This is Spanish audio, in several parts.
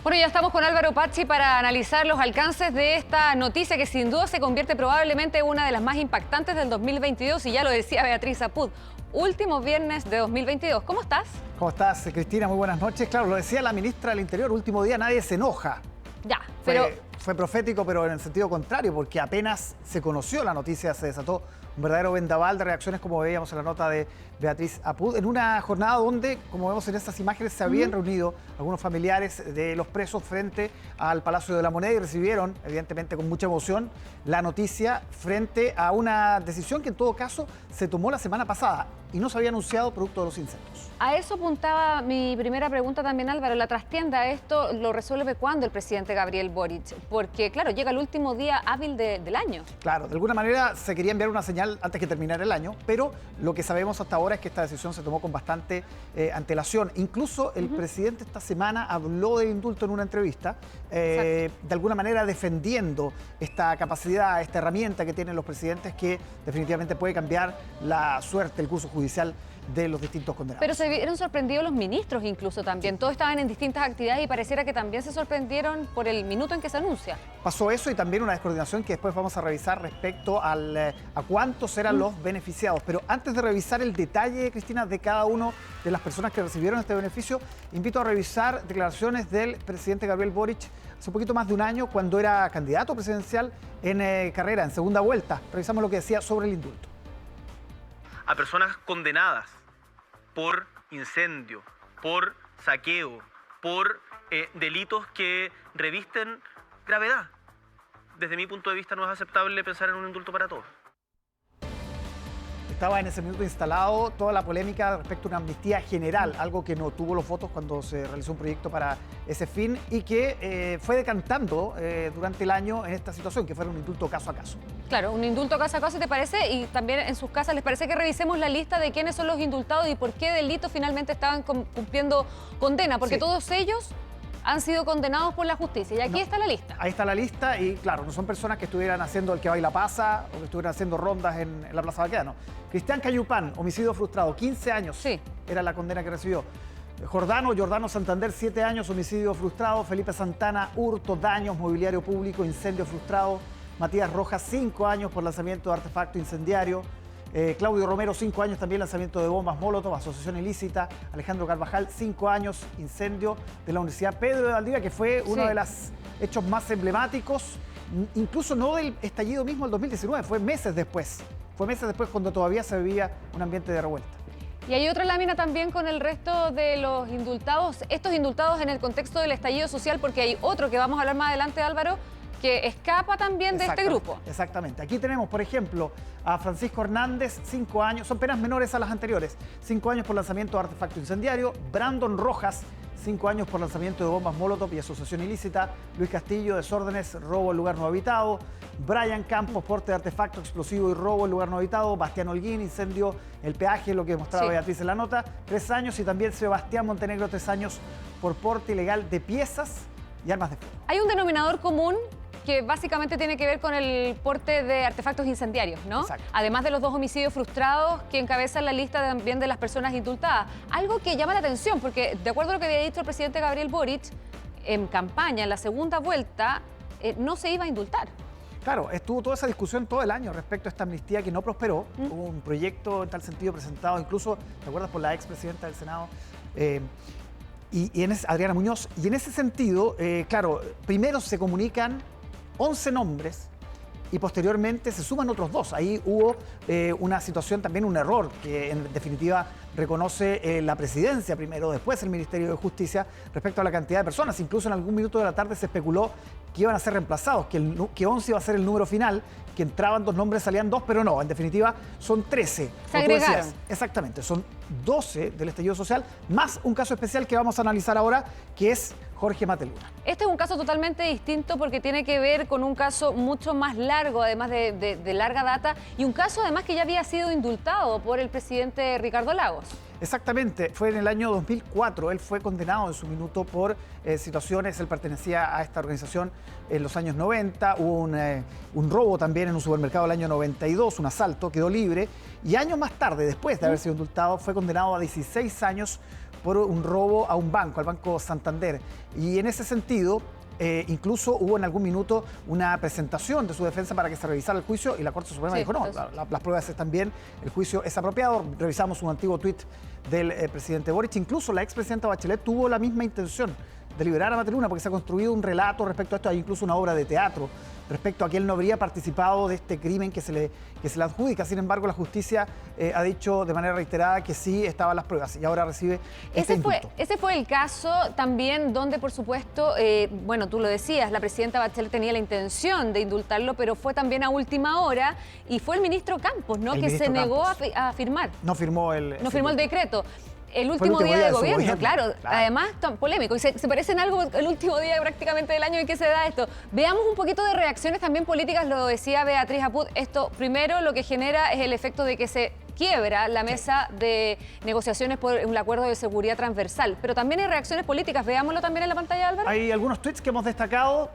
Bueno, ya estamos con Álvaro Pazzi para analizar los alcances de esta noticia que sin duda se convierte probablemente en una de las más impactantes del 2022 y ya lo decía Beatriz Apud. Último viernes de 2022. ¿Cómo estás? ¿Cómo estás, Cristina? Muy buenas noches. Claro, lo decía la ministra del Interior, último día nadie se enoja. Ya, pero... Fue profético, pero en el sentido contrario, porque apenas se conoció la noticia, se desató un verdadero vendaval de reacciones, como veíamos en la nota de Beatriz Apud, en una jornada donde, como vemos en estas imágenes, se habían reunido algunos familiares de los presos frente al Palacio de la Moneda y recibieron, evidentemente con mucha emoción, la noticia frente a una decisión que en todo caso se tomó la semana pasada y no se había anunciado producto de los incendios. A eso apuntaba mi primera pregunta también, Álvaro. La trastienda, ¿esto lo resuelve cuándo el presidente Gabriel Boric? Porque, claro, llega el último día hábil del año. Claro, de alguna manera se quería enviar una señal antes que terminara el año, pero lo que sabemos hasta ahora es que esta decisión se tomó con bastante antelación. Incluso el presidente esta semana habló del indulto en una entrevista, de alguna manera defendiendo esta capacidad, esta herramienta que tienen los presidentes que definitivamente puede cambiar la suerte, el curso judicial de los distintos condenados. Pero se vieron sorprendidos los ministros incluso también. Sí. Todos estaban en distintas actividades y pareciera que también se sorprendieron por el minuto en que se anuncia. Pasó eso y también una descoordinación que después vamos a revisar respecto a cuántos eran los beneficiados. Pero antes de revisar el detalle, Cristina, de cada uno de las personas que recibieron este beneficio, invito a revisar declaraciones del presidente Gabriel Boric hace un poquito más de un año cuando era candidato presidencial en carrera, en segunda vuelta. Revisamos lo que decía sobre el indulto. A personas condenadas por incendio, por saqueo, por delitos que revisten gravedad. Desde mi punto de vista no es aceptable pensar en un indulto para todos. Estaba en ese minuto instalado toda la polémica respecto a una amnistía general, algo que no tuvo los votos cuando se realizó un proyecto para ese fin y que fue decantando durante el año en esta situación, que fuera un indulto caso a caso. Claro, un indulto caso a caso, ¿te parece? Y también en sus casas, ¿les parece que revisemos la lista de quiénes son los indultados y por qué delitos finalmente estaban cumpliendo condena? Porque todos ellos han sido condenados por la justicia. Y aquí está la lista. Ahí está la lista y, claro, no son personas que estuvieran haciendo el que baila pasa o que estuvieran haciendo rondas en la Plaza Baquedano. Cristian Cayupán, homicidio frustrado, 15 años era la condena que recibió. Jordano Santander, 7 años, homicidio frustrado. Felipe Santana, hurto, daños, mobiliario público, incendio frustrado. Matías Rojas, 5 años por lanzamiento de artefacto incendiario. Claudio Romero, 5 años también, lanzamiento de bombas Molotov, asociación ilícita. Alejandro Carvajal, 5 años, incendio de la Universidad Pedro de Valdivia, que fue uno de los hechos más emblemáticos, incluso no del estallido mismo del 2019, fue meses después. Fue meses después cuando todavía se vivía un ambiente de revuelta. Y hay otra lámina también con el resto de los indultados, estos indultados en el contexto del estallido social, porque hay otro que vamos a hablar más adelante, Álvaro, que escapa también de este grupo. Exactamente. Aquí tenemos, por ejemplo, a Francisco Hernández, 5 años, son penas menores a las anteriores, 5 años por lanzamiento de artefacto incendiario. Brandon Rojas, 5 años por lanzamiento de bombas Molotov y asociación ilícita. Luis Castillo, desórdenes, robo en lugar no habitado. Brian Campos, porte de artefacto explosivo y robo en lugar no habitado. Bastián Holguín, incendio el peaje, lo que mostraba Beatriz en la nota, 3 años. Y también Sebastián Montenegro, 3 años por porte ilegal de piezas y armas de fuego. Hay un denominador común que básicamente tiene que ver con el porte de artefactos incendiarios, ¿no? Exacto. Además de los 2 homicidios frustrados que encabezan la lista también de las personas indultadas. Algo que llama la atención, porque de acuerdo a lo que había dicho el presidente Gabriel Boric, en campaña, en la segunda vuelta, no se iba a indultar. Claro, estuvo toda esa discusión todo el año respecto a esta amnistía que no prosperó. Hubo un proyecto en tal sentido presentado, incluso, ¿te acuerdas?, por la expresidenta del Senado, Adriana Muñoz. Y en ese sentido, claro, primero se comunican 11 nombres y posteriormente se suman otros 2. Ahí hubo una situación, también un error, que en definitiva reconoce la presidencia primero, después el Ministerio de Justicia, respecto a la cantidad de personas. Incluso en algún minuto de la tarde se especuló que iban a ser reemplazados, que 11 iba a ser el número final, que entraban 2 nombres, salían 2, pero no, en definitiva son 13. Se agregaron. Exactamente, son 12 del estallido social, más un caso especial que vamos a analizar ahora, que es Jorge Mateluna. Este es un caso totalmente distinto porque tiene que ver con un caso mucho más largo, además de larga data, y un caso además que ya había sido indultado por el presidente Ricardo Lagos. Exactamente, fue en el año 2004, él fue condenado en su minuto por situaciones, él pertenecía a esta organización en los años 90, hubo un robo también en un supermercado el año 92, un asalto, quedó libre, y años más tarde, después de haber sido indultado, fue condenado a 16 años por un robo a un banco, al Banco Santander. Y en ese sentido, incluso hubo en algún minuto una presentación de su defensa para que se revisara el juicio y la Corte Suprema dijo, no, las pruebas están bien, el juicio es apropiado. Revisamos un antiguo tuit del presidente Boric. Incluso la expresidenta Bachelet tuvo la misma intención de liberar a Mater Luna porque se ha construido un relato respecto a esto. Hay incluso una obra de teatro respecto a que él no habría participado de este crimen que se le adjudica. Sin embargo, la justicia ha dicho de manera reiterada que sí estaban las pruebas y ahora recibe este indulto. Ese fue el caso también donde, por supuesto, bueno, tú lo decías, la presidenta Bachelet tenía la intención de indultarlo, pero fue también a última hora y fue el ministro Campos, ¿no? Que se negó a firmar. No firmó el decreto. El último día de gobierno, claro. Además, polémico. Y se parece en algo el último día prácticamente del año en que se da esto. Veamos un poquito de reacciones también políticas, lo decía Beatriz Apud. Esto, primero, lo que genera es el efecto de que se quiebra la mesa de negociaciones por un acuerdo de seguridad transversal. Pero también hay reacciones políticas. Veámoslo también en la pantalla, Álvaro. Hay algunos tweets que hemos destacado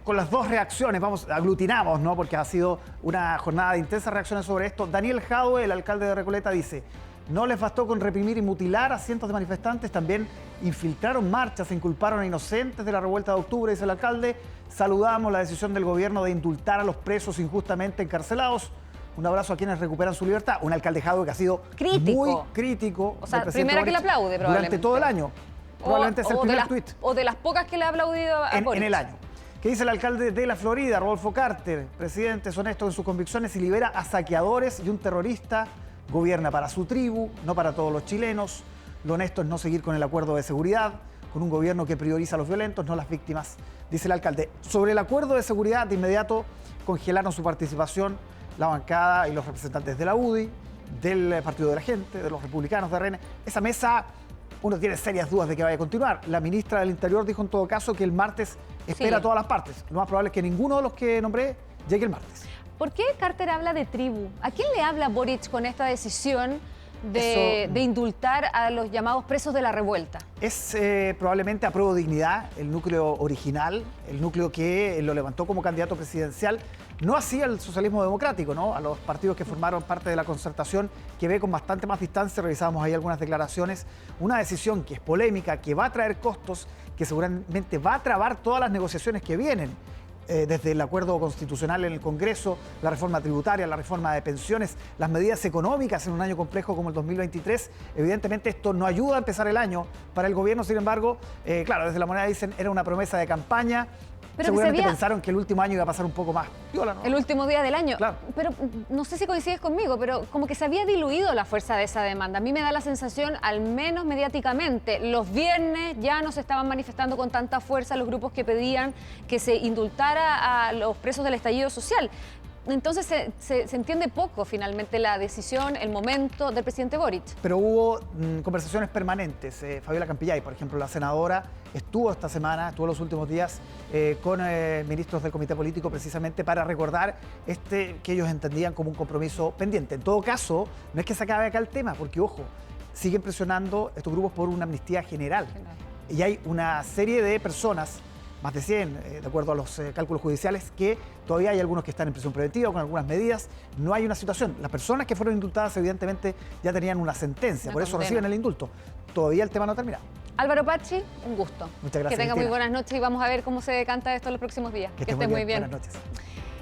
con las dos reacciones. Aglutinamos, ¿no? Porque ha sido una jornada de intensas reacciones sobre esto. Daniel Jadwe, el alcalde de Recoleta, dice: no les bastó con reprimir y mutilar a cientos de manifestantes, también infiltraron marchas, se inculparon a inocentes de la revuelta de octubre, dice el alcalde. Saludamos la decisión del gobierno de indultar a los presos injustamente encarcelados. Un abrazo a quienes recuperan su libertad. Un alcalde Jadwe que ha sido muy crítico. O sea, primera que le aplaude probablemente. Durante todo el año. Probablemente es el primer tuit. O de las pocas que le ha aplaudido a Boric. En el año. ¿Qué dice el alcalde de la Florida, Rodolfo Carter? Presidente es honesto en sus convicciones y libera a saqueadores y un terrorista. Gobierna para su tribu, no para todos los chilenos. Lo honesto es no seguir con el acuerdo de seguridad, con un gobierno que prioriza a los violentos, no las víctimas, dice el alcalde. Sobre el acuerdo de seguridad, de inmediato congelaron su participación la bancada y los representantes de la UDI, del Partido de la Gente, de los republicanos de RN. Esa mesa, uno tiene serias dudas de que vaya a continuar. La ministra del Interior dijo en todo caso que el martes espera a todas las partes. Lo más probable es que ninguno de los que nombré llegue el martes. ¿Por qué Carter habla de tribu? ¿A quién le habla Boric con esta decisión de indultar a los llamados presos de la revuelta? Es probablemente a Prueba de Dignidad, el núcleo original, el núcleo que lo levantó como candidato presidencial, no así al socialismo democrático, ¿no? A los partidos que formaron parte de la concertación, que ve con bastante más distancia. Revisábamos ahí algunas declaraciones. Una decisión que es polémica, que va a traer costos, que seguramente va a trabar todas las negociaciones que vienen. Desde el acuerdo constitucional en el Congreso, la reforma tributaria, la reforma de pensiones, las medidas económicas en un año complejo como el 2023. Evidentemente esto no ayuda a empezar el año para el gobierno. Sin embargo, claro, desde La Moneda dicen era una promesa de campaña. Pero seguramente pensaron que el último año iba a pasar un poco más viola, ¿no? El último día del año. Claro. Pero no sé si coincides conmigo, pero como que se había diluido la fuerza de esa demanda. A mí me da la sensación, al menos mediáticamente, los viernes ya no se estaban manifestando con tanta fuerza los grupos que pedían que se indultara a los presos del estallido social. Entonces se entiende poco finalmente la decisión, el momento del presidente Boric. Pero hubo conversaciones permanentes. Fabiola Campillay, por ejemplo, la senadora, estuvo esta semana, estuvo los últimos días con ministros del comité político precisamente para recordar que ellos entendían como un compromiso pendiente. En todo caso, no es que se acabe acá el tema, porque ojo, siguen presionando estos grupos por una amnistía general. Y hay una serie de personas, más de 100, de acuerdo a los cálculos judiciales, que todavía hay algunos que están en prisión preventiva con algunas medidas. No hay una situación. Las personas que fueron indultadas evidentemente ya tenían una sentencia, por eso reciben el indulto. Todavía el tema no ha terminado. Álvaro Pacci, un gusto. Muchas gracias. Que tenga muy buenas noches y vamos a ver cómo se decanta esto en los próximos días. Que esté muy bien. Buenas noches.